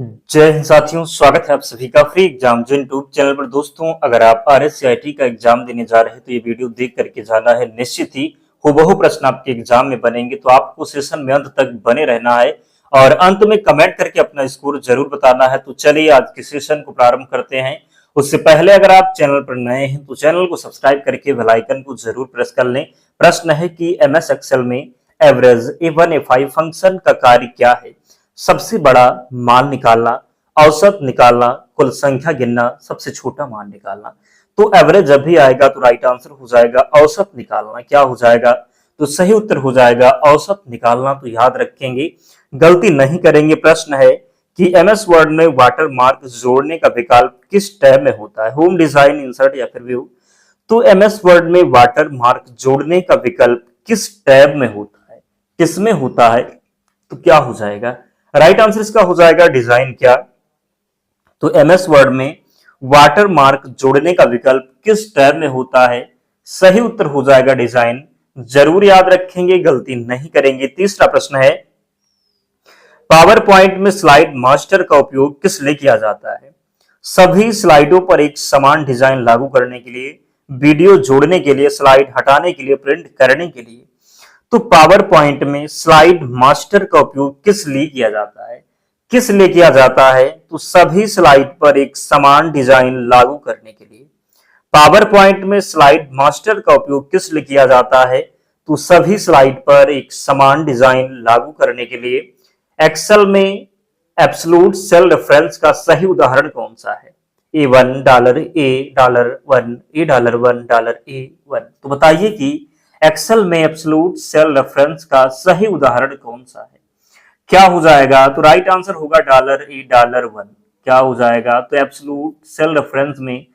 जय हिंद साथियों, स्वागत है आप सभी का फ्री एग्जाम जो यूट्यूब चैनल पर। दोस्तों, अगर आप RSCIT का एग्जाम देने जा रहे हैं तो ये वीडियो देख करके जाना है। निश्चित ही हूबहू प्रश्न आपके एग्जाम में बनेंगे, तो आपको सेशन में अंत तक बने रहना है और अंत में कमेंट करके अपना स्कोर जरूर बताना है। तो चलिए आज के सेशन को प्रारंभ करते हैं। उससे पहले अगर आप चैनल पर नए हैं तो चैनल को सब्सक्राइब करके बेल आइकन को जरूर प्रेस कर लें। प्रश्न है कि MS एक्सेल में एवरेज A1 A5 फंक्शन का कार्य क्या है? सबसे बड़ा मान निकालना, औसत निकालना, कुल संख्या गिनना, सबसे छोटा मान निकालना। तो एवरेज जब भी आएगा तो राइट आंसर हो जाएगा औसत निकालना। क्या हो जाएगा? तो सही उत्तर हो जाएगा औसत निकालना। तो याद रखेंगे, गलती नहीं करेंगे। प्रश्न है कि MS वर्ड में वाटर मार्क जोड़ने का विकल्प किस टैब में होता है? होम, डिजाइन, इंसर्ट या फिर व्यू। तो MS वर्ड में वाटर मार्क जोड़ने का विकल्प किस टैब में होता है? किसमें होता है? तो क्या हो जाएगा? राइट आंसर इसका हो जाएगा डिजाइन। क्या? तो MS वर्ड में वाटर मार्क जोड़ने का विकल्प किस टैब में होता है? सही उत्तर हो जाएगा डिजाइन। जरूर याद रखेंगे, गलती नहीं करेंगे। तीसरा प्रश्न है, पावर पॉइंट में स्लाइड मास्टर का उपयोग किस लिए किया जाता है? सभी स्लाइडों पर एक समान डिजाइन लागू करने के लिए, वीडियो जोड़ने के लिए, स्लाइड हटाने के लिए, प्रिंट करने के लिए। तो पावर पॉइंट में स्लाइड मास्टर का उपयोग किस लिए किया जाता है? किस लिए किया जाता है? तो सभी स्लाइड पर एक समान डिजाइन लागू करने के लिए। पावर पॉइंट में स्लाइड मास्टर का उपयोग किस लिए किया जाता है? तो सभी स्लाइड पर एक समान डिजाइन लागू करने के लिए। एक्सेल में एब्सोल्यूट सेल रेफरेंस का सही उदाहरण कौन सा है? A1 dollar A dollar 1 A dollar 1 dollar A1। तो बताइए कि एक्सेल में एब्सोल्यूट सेल रेफरेंस का सही उदाहरण कौन सा है? क्या हो जाएगा? तो राइट आंसर होगा डॉलर A डॉलर 1। क्या हो जाएगा? तो एब्सोल्यूट सेल रेफरेंस में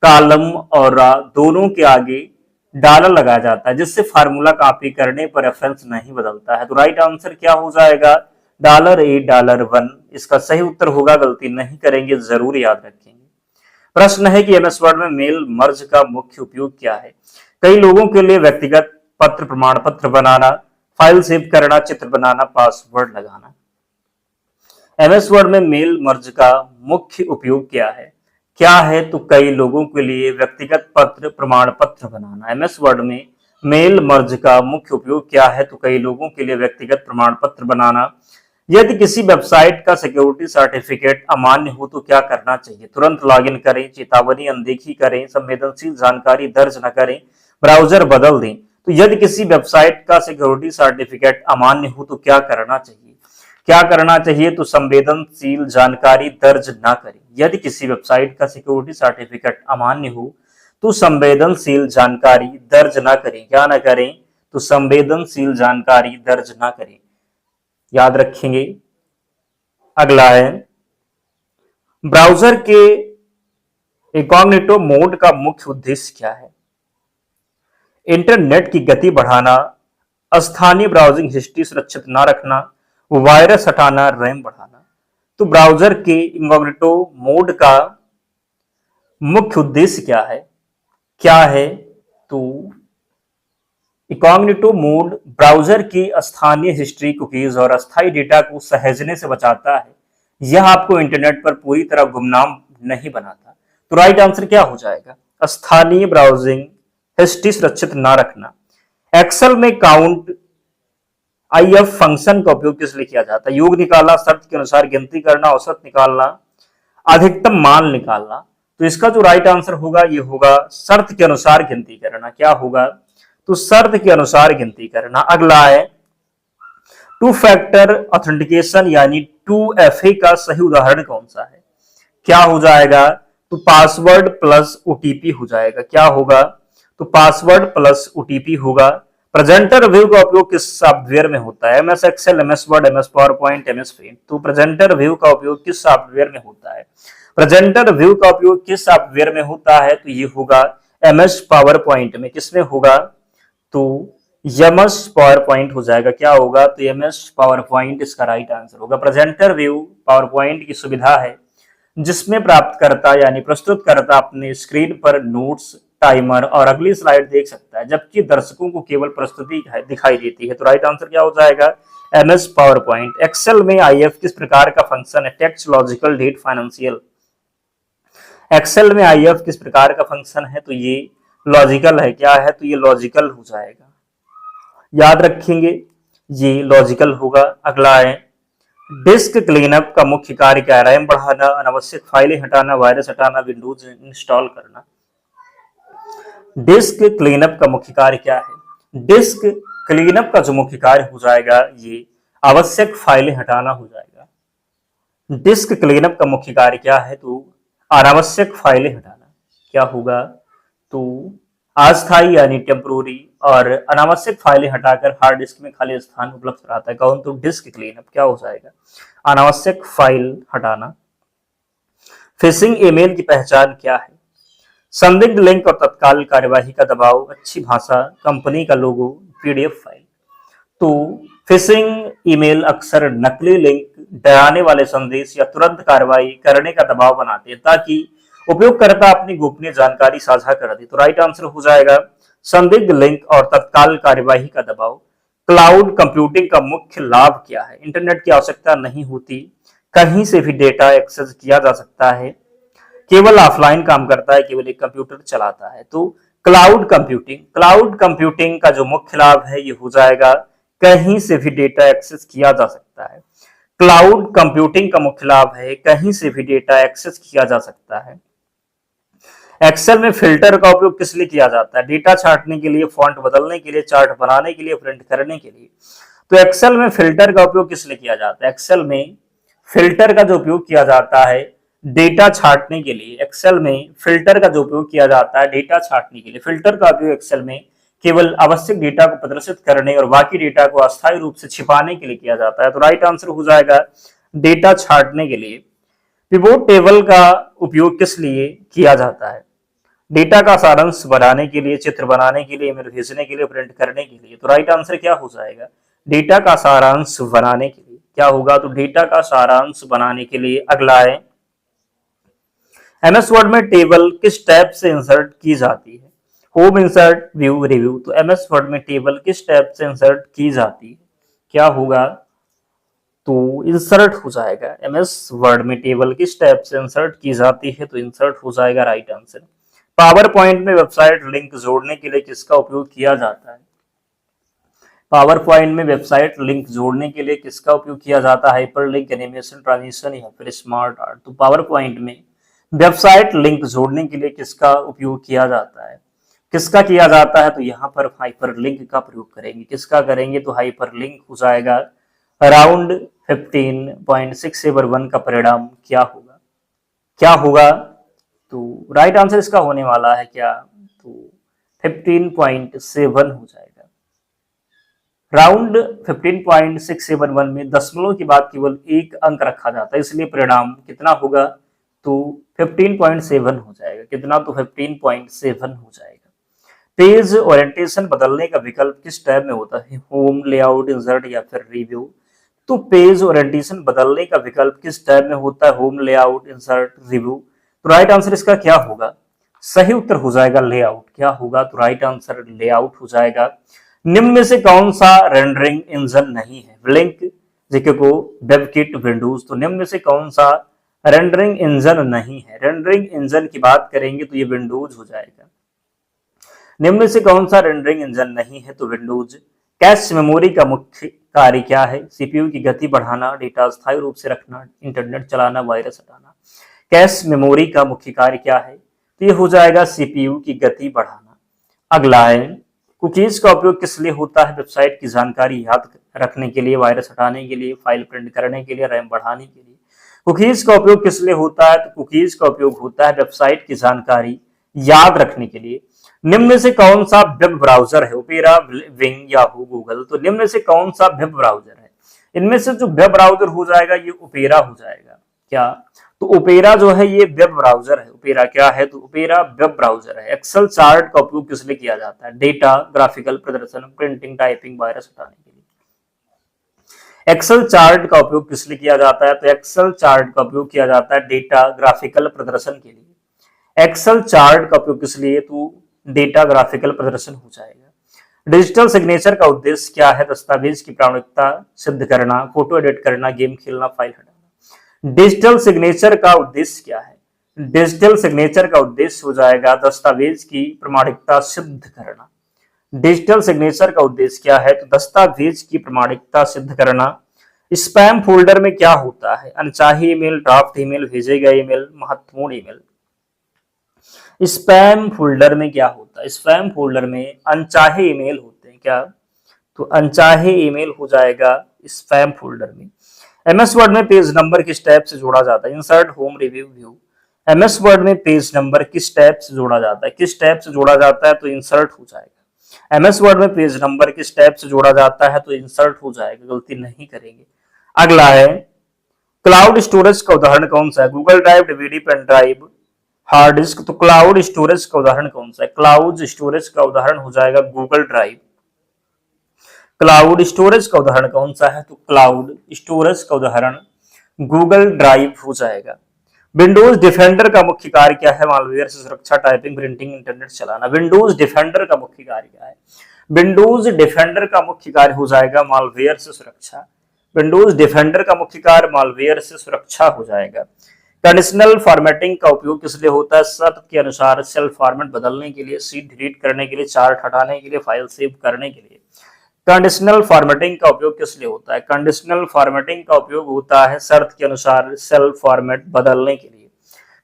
कॉलम और दोनों के आगे डॉलर लगाया जाता है, जिससे फार्मूला कॉपी करने पर रेफरेंस नहीं बदलता है। तो राइट आंसर क्या हो जाएगा? डॉलर A डॉलर 1 इसका सही उत्तर होगा। गलती नहीं करेंगे, जरूर याद रखेंगे। प्रश्न है कि MS वर्ड में मेल मर्ज का मुख्य उपयोग क्या है? कई लोगों के लिए व्यक्तिगत पत्र, प्रमाण पत्र बनाना, फाइल सेव करना, चित्र बनाना, पासवर्ड लगाना। MS वर्ड में मेल मर्ज का मुख्य उपयोग क्या है? क्या है? तो कई लोगों के लिए व्यक्तिगत पत्र, प्रमाण पत्र बनाना। MS वर्ड में मेल मर्ज का मुख्य उपयोग क्या है? तो कई लोगों के लिए व्यक्तिगत प्रमाण पत्र बनाना। यदि किसी वेबसाइट का सिक्योरिटी सर्टिफिकेट अमान्य हो तो क्या करना चाहिए? तुरंत लॉगिन करें, चेतावनी अनदेखी करें, संवेदनशील जानकारी दर्ज न करें, ब्राउजर बदल दें। तो यदि किसी वेबसाइट का सिक्योरिटी सर्टिफिकेट अमान्य हो तो क्या करना चाहिए? क्या करना चाहिए? तो संवेदनशील जानकारी दर्ज ना करें। यदि किसी वेबसाइट का सिक्योरिटी सर्टिफिकेट अमान्य हो तो संवेदनशील जानकारी दर्ज ना करें। क्या ना करें? तो संवेदनशील जानकारी दर्ज ना करें। याद रखेंगे। अगला है, ब्राउजर के इनकॉग्निटो मोड का मुख्य उद्देश्य क्या है? इंटरनेट की गति बढ़ाना, स्थानीय ब्राउजिंग हिस्ट्री सुरक्षित ना रखना, वायरस हटाना, रैम बढ़ाना। तो ब्राउजर के इनकॉग्निटो मोड का मुख्य उद्देश्य क्या है? क्या है? तो इनकॉग्निटो मोड ब्राउजर की स्थानीय हिस्ट्री, कुकीज और अस्थायी डेटा को सहेजने से बचाता है। यह आपको इंटरनेट पर पूरी तरह गुमनाम नहीं बनाता। तो राइट आंसर क्या हो जाएगा? स्थानीय ब्राउजिंग हिस्ट्री सुरक्षित ना रखना। एक्सेल में काउंट IF फंक्शन का उपयोग किस लिए किया जाता है? योग निकालना, शर्त के अनुसार गिनती करना, औसत निकालना, अधिकतम मान निकालना। तो इसका जो राइट आंसर होगा ये होगा शर्त के अनुसार गिनती करना। क्या होगा? तो शर्त के अनुसार गिनती करना। अगला है, टू फैक्टर ऑथेंटिकेशन यानी 2FA का सही उदाहरण कौन सा है? क्या हो जाएगा? तो पासवर्ड प्लस OTP हो जाएगा। क्या होगा? तो पासवर्ड प्लस OTP होगा। प्रेजेंटर व्यू का उपयोग किस सॉफ्टवेयर में होता है? MS Excel, MS Word, MS PowerPoint, MS Paint. तो प्रेजेंटर व्यू का उपयोग किस सॉफ्टवेयर में होता है? प्रेजेंटर व्यू का उपयोग किस सॉफ्टवेयर में होता है? तो ये होगा MS पावर पॉइंट में। किसमें होगा? तो MS पावर पॉइंट हो जाएगा। क्या होगा? तो MS पावर पॉइंट इसका राइट आंसर होगा। प्रेजेंटर व्यू पावर पॉइंट की सुविधा है जिसमें प्राप्तकर्ता यानी प्रस्तुतकर्ता अपने स्क्रीन पर नोट्स टाइमर और अगली स्लाइड देख सकता है, जबकि दर्शकों को केवल प्रस्तुति दिखाई देती है। तो राइट आंसर क्या हो जाएगा? MS PowerPoint. एक्सेल में आईएफ किस प्रकार का फंक्शन है? Text, logical, date, financial. Excel में आईएफ किस प्रकार का फंक्शन है? तो ये लॉजिकल है। क्या है? तो ये लॉजिकल हो जाएगा, याद रखेंगे, ये लॉजिकल होगा। अगला है डिस्क क्लीनअप का मुख्य कार्य क्या है? रैम बढ़ाना, अनावश्यक फाइलें हटाना, वायरस हटाना, विंडोज इंस्टॉल करना। डिस्क क्लीनअप का मुख्य कार्य क्या है? डिस्क क्लीनअप का जो मुख्य कार्य हो जाएगा ये आवश्यक फाइलें हटाना हो जाएगा। डिस्क क्लीनअप का मुख्य कार्य क्या है? तो अनावश्यक फाइलें हटाना। क्या होगा? तो अस्थायी यानी टेम्पोररी और अनावश्यक फाइलें हटाकर हार्ड डिस्क में खाली स्थान उपलब्ध कराता है। कौन? तो डिस्क क्लीनअप। क्या हो जाएगा? अनावश्यक फाइल हटाना। फिशिंग ईमेल की पहचान क्या है? संदिग्ध लिंक और तत्काल कार्यवाही का दबाव, अच्छी भाषा, कंपनी का लोगो, पीडीएफ फाइल। तो फिशिंग ईमेल अक्सर नकली लिंक, डराने वाले संदेश या तुरंत कार्रवाई करने का दबाव बनाते हैं ताकि उपयोगकर्ता अपनी गोपनीय जानकारी साझा कर दे। तो राइट आंसर हो जाएगा संदिग्ध लिंक और तत्काल कार्यवाही का दबाव। क्लाउड कंप्यूटिंग का मुख्य लाभ क्या है? इंटरनेट की आवश्यकता नहीं होती, कहीं से भी डेटा एक्सेस किया जा सकता है, केवल ऑफलाइन काम करता है, केवल एक कंप्यूटर चलाता है। तो क्लाउड कंप्यूटिंग का जो मुख्य लाभ है ये हो जाएगा कहीं से भी डेटा एक्सेस किया जा सकता है। क्लाउड कंप्यूटिंग का मुख्य लाभ है कहीं से भी डेटा एक्सेस किया जा सकता है। एक्सेल में फिल्टर का उपयोग किस लिए किया जाता है? डेटा छांटने के लिए, फॉन्ट बदलने के लिए, चार्ट बनाने के लिए, प्रिंट करने के लिए। तो एक्सेल में फिल्टर का उपयोग किस लिए किया जाता है? एक्सेल में फिल्टर का जो उपयोग किया जाता है डेटा छांटने के लिए। एक्सेल में फिल्टर का जो उपयोग किया जाता है डेटा छांटने के लिए। फिल्टर का उपयोग एक्सेल में केवल आवश्यक डेटा को प्रदर्शित करने और बाकी डेटा को अस्थायी रूप से छिपाने के लिए किया जाता है। तो राइट आंसर हो जाएगा डेटा छांटने के लिए। पिवोट टेबल का उपयोग किस लिए किया जाता है? डेटा का सारांश बनाने के लिए, चित्र बनाने के लिए, ईमेल भेजने के लिए, प्रिंट करने के लिए। तो राइट आंसर क्या हो जाएगा? डेटा का सारांश बनाने के लिए। क्या होगा? तो डेटा का सारांश बनाने के लिए। अगला है एमएस वर्ड में टेबल किस टैब से इंसर्ट की जाती है? Home, insert, view, review. तो एमएस वर्ड में टेबल किस टैब से इंसर्ट की जाती है? क्या होगा? तो इंसर्ट हो जाएगा। एमएस वर्ड में टेबल किस टैब से इंसर्ट की जाती है? तो इंसर्ट हो जाएगा राइट आंसर। पावर पॉइंट में वेबसाइट लिंक जोड़ने के लिए किसका उपयोग किया जाता है? पावर पॉइंट में वेबसाइट लिंक जोड़ने के लिए किसका उपयोग किया जाता है? हाइपरलिंक, एनिमेशन, ट्रांजिशन या फिर स्मार्ट आर्ट। तो पावर पॉइंट में वेबसाइट लिंक जोड़ने के लिए किसका उपयोग किया जाता है? किसका किया जाता है? तो यहाँ पर हाइपरलिंक का प्रयोग करेंगे। किसका करेंगे? तो हाइपरलिंक हो जाएगा। अराउंड 15.671 का परिणाम क्या होगा? क्या होगा? तो राइट आंसर इसका होने वाला है क्या? तो 15.7 हो जाएगा। राउंड 15.671 में दशमलव के बाद केवल एक अंक रखा जाता है, इसलिए परिणाम कितना होगा? तो 15.7 हो जाएगा। कितना? तो 15.7 हो जाएगा। पेज ओरिएंटेशन बदलने का विकल्प किस टैब में होता है? होम, लेआउट, इंसर्ट या फिर रिव्यू। तो पेज ओरिएंटेशन बदलने का विकल्प किस टैब में होता है? Home, layout, insert, review. तो राइट आंसर इसका क्या होगा? सही उत्तर हो जाएगा लेआउट। क्या होगा? तो राइट आंसर लेआउट हो जाएगा। निम्न में से कौन सा रेंडरिंग इंजन नहीं है? ब्लिंक, जिको, वेबकिट, विंडोज। तो निम्न में से कौन सा रेंडरिंग इंजन नहीं है? रेंडरिंग इंजन की बात करेंगे तो ये विंडोज हो जाएगा। निम्न में से कौन सा रेंडरिंग इंजन नहीं है? तो विंडोज। कैश मेमोरी का मुख्य कार्य क्या है? सीपीयू की गति बढ़ाना, डेटा स्थायी रूप से रखना, इंटरनेट चलाना, वायरस हटाना। कैश मेमोरी का मुख्य कार्य क्या है? तो ये हो जाएगा सीपीयू की गति बढ़ाना। अगला है कुकीज का उपयोग किस लिए होता है? वेबसाइट की जानकारी याद रखने के लिए, वायरस हटाने के लिए, फाइल प्रिंट करने के लिए, रैम बढ़ाने के लिए। कुकीज का उपयोग किस लिए होता है? तो कुकीज का उपयोग होता है वेबसाइट की जानकारी याद रखने के लिए। निम्न में से कौन सा वेब ब्राउजर है? Opera, wing, Yahoo, Google. तो निम्न में से कौन सा वेब ब्राउजर है? इनमें से जो वेब ब्राउजर हो जाएगा ये ओपेरा हो जाएगा। क्या? तो ओपेरा जो है ये वेब ब्राउजर है। ओपेरा क्या है? तो ओपेरा वेब ब्राउजर है। एक्सेल चार्ट का उपयोग किस लिए किया जाता है? डेटा, ग्राफिकल प्रदर्शन, प्रिंटिंग, टाइपिंग, वायरस हटाने के लिए। एक्सेल चार्ट का उपयोग किस लिए किया जाता है? तो एक्सेल चार्ट का उपयोग किया जाता है डेटा, ग्राफिकल प्रदर्शन के लिए। एक्सेल चार्ट का उपयोग किस लिए? तो डेटा ग्राफिकल प्रदर्शन हो जाएगा। डिजिटल सिग्नेचर का उद्देश्य क्या है? दस्तावेज की प्रामाणिकता सिद्ध करना, फोटो एडिट करना, गेम खेलना, फाइल हटाना। डिजिटल सिग्नेचर का उद्देश्य क्या है? डिजिटल सिग्नेचर का उद्देश्य हो जाएगा दस्तावेज की प्रामाणिकता सिद्ध करना। डिजिटल सिग्नेचर का उद्देश्य क्या है? तो दस्तावेज की प्रामाणिकता सिद्ध करना। स्पैम फोल्डर में क्या होता है? अनचाही ईमेल, ड्राफ्ट ईमेल, भेजे गए ईमेल, महत्वपूर्ण ईमेल। स्पैम फोल्डर में क्या होता है? स्पैम फोल्डर में अनचाहे ईमेल होते हैं। क्या? तो अनचाहे ईमेल हो जाएगा स्पैम फोल्डर में। एमएस वर्ड में पेज नंबर किस टैब से जोड़ा जाता है? Insert, home, review, view. MS word में पेज नंबर किस टैब से जोड़ा जाता है? किस टैब से जोड़ा जाता है? तो इंसर्ट हो जाएगा। एमएस वर्ड में पेज नंबर किस टैब से जोड़ा जाता है? तो इंसर्ट हो जाएगा, गलती नहीं करेंगे। अगला है क्लाउड स्टोरेज का उदाहरण कौन सा है? Google Drive, DVD, pen drive, hard disk. तो क्लाउड स्टोरेज का उदाहरण कौन सा है? क्लाउड स्टोरेज का उदाहरण हो जाएगा गूगल ड्राइव। क्लाउड स्टोरेज का उदाहरण कौन सा है? तो क्लाउड स्टोरेज का उदाहरण गूगल ड्राइव हो जाएगा। विंडोज डिफेंडर का मुख्य कार्य क्या है? मालवेयर से सुरक्षा, टाइपिंग, प्रिंटिंग, इंटरनेट चलाना। विंडोज डिफेंडर का मुख्य कार्य क्या है? विंडोज डिफेंडर का मुख्य कार्य हो जाएगा मालवेयर से सुरक्षा। विंडोज डिफेंडर का मुख्य कार्य मालवेयर से सुरक्षा हो जाएगा। कंडीशनल फॉर्मेटिंग का उपयोग किस लिए होता है? शर्त के अनुसार सेल फॉर्मेट बदलने के लिए, शीट डिलीट करने के लिए, चार्ट हटाने के लिए, फाइल सेव करने के लिए। कंडीशनल फॉर्मेटिंग का उपयोग किस लिए होता है? कंडीशनल फॉर्मेटिंग का उपयोग होता है शर्त के अनुसार सेल फॉर्मेट बदलने के लिए।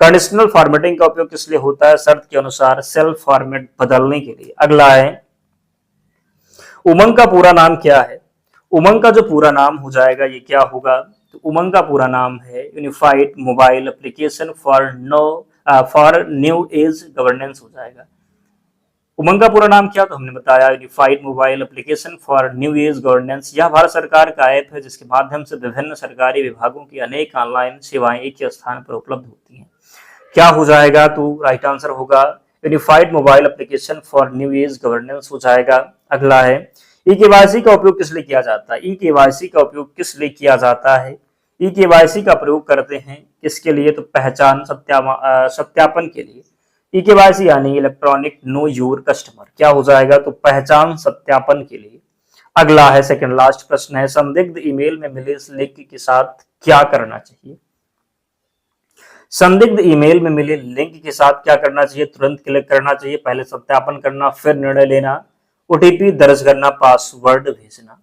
कंडीशनल फॉर्मेटिंग का उपयोग किस लिए होता है? शर्त के अनुसार सेल फॉर्मेट बदलने के लिए। अगला है उमंग का पूरा नाम क्या है? उमंग का जो पूरा नाम हो जाएगा ये क्या होगा? तो उमंग का पूरा नाम है unified mobile application for new age governance हो जाएगा। उमंग का पूरा नाम क्या? तो हमने बताया unified mobile application for new age governance. यह भारत सरकार का ऐप है जिसके माध्यम से विभिन्न सरकारी विभागों की अनेक ऑनलाइन सेवाएं एक ही स्थान पर उपलब्ध होती हैं। क्या हो जाएगा? तो राइट आंसर होगा unified mobile application for new age governance हो जाएगा। अगला है ई केवाईसी का उपयोग किस लिए किया जाता है? ई केवाईसी का उपयोग किस लिए किया जाता है? ई केवाईसी का प्रयोग करते हैं किसके लिए? तो पहचान सत्यापन के लिए। ई केवाईसी यानी इलेक्ट्रॉनिक नो योर कस्टमर। क्या हो जाएगा? तो पहचान सत्यापन के लिए। अगला है सेकंड लास्ट प्रश्न है संदिग्ध ईमेल में मिले इस लिंक के साथ क्या करना चाहिए? संदिग्ध ईमेल में मिले लिंक के साथ क्या करना चाहिए? तुरंत क्लिक करना चाहिए, पहले सत्यापन करना, फिर निर्णय लेना, ओटीपी दर्ज करना, पासवर्ड भेजना।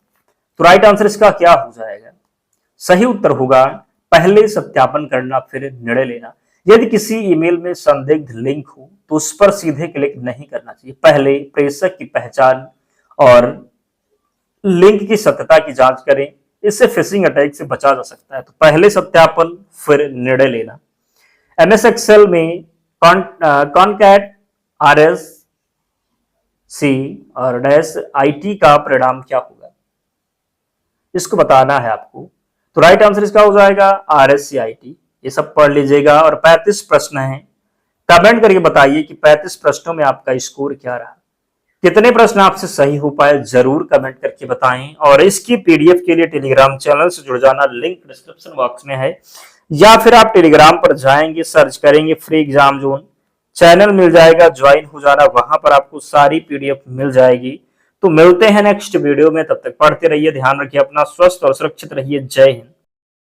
तो राइट आंसर इसका क्या हो जाएगा? सही उत्तर होगा पहले सत्यापन करना फिर निर्णय लेना। यदि किसी ईमेल में संदिग्ध लिंक हो तो उस पर सीधे क्लिक नहीं करना चाहिए, पहले प्रेषक की पहचान और लिंक की सत्यता की जांच करें, इससे फिशिंग अटैक से बचा जा सकता है। तो पहले सत्यापन फिर निर्णय लेना। एमएस एक्सेल में कॉनकैट RS C और डैश IT का परिणाम क्या होगा? इसको बताना है आपको। तो राइट आंसर इसका हो जाएगा RSCIT। ये सब पढ़ लीजिएगा। और 35 प्रश्न हैं, कमेंट करके बताइए कि 35 प्रश्नों में आपका स्कोर क्या रहा, कितने प्रश्न आपसे सही हो पाए, जरूर कमेंट करके बताएं। और इसकी PDF के लिए टेलीग्राम चैनल से जुड़ जाना, लिंक डिस्क्रिप्शन बॉक्स में है, या फिर आप टेलीग्राम पर जाएंगे, सर्च करेंगे फ्री एग्जाम जोन, चैनल मिल जाएगा, ज्वाइन हो जाना, वहां पर आपको सारी PDF मिल जाएगी। तो मिलते हैं नेक्स्ट वीडियो में, तब तक पढ़ते रहिए, ध्यान रखिए अपना, स्वस्थ और सुरक्षित रहिए। जय हिंद।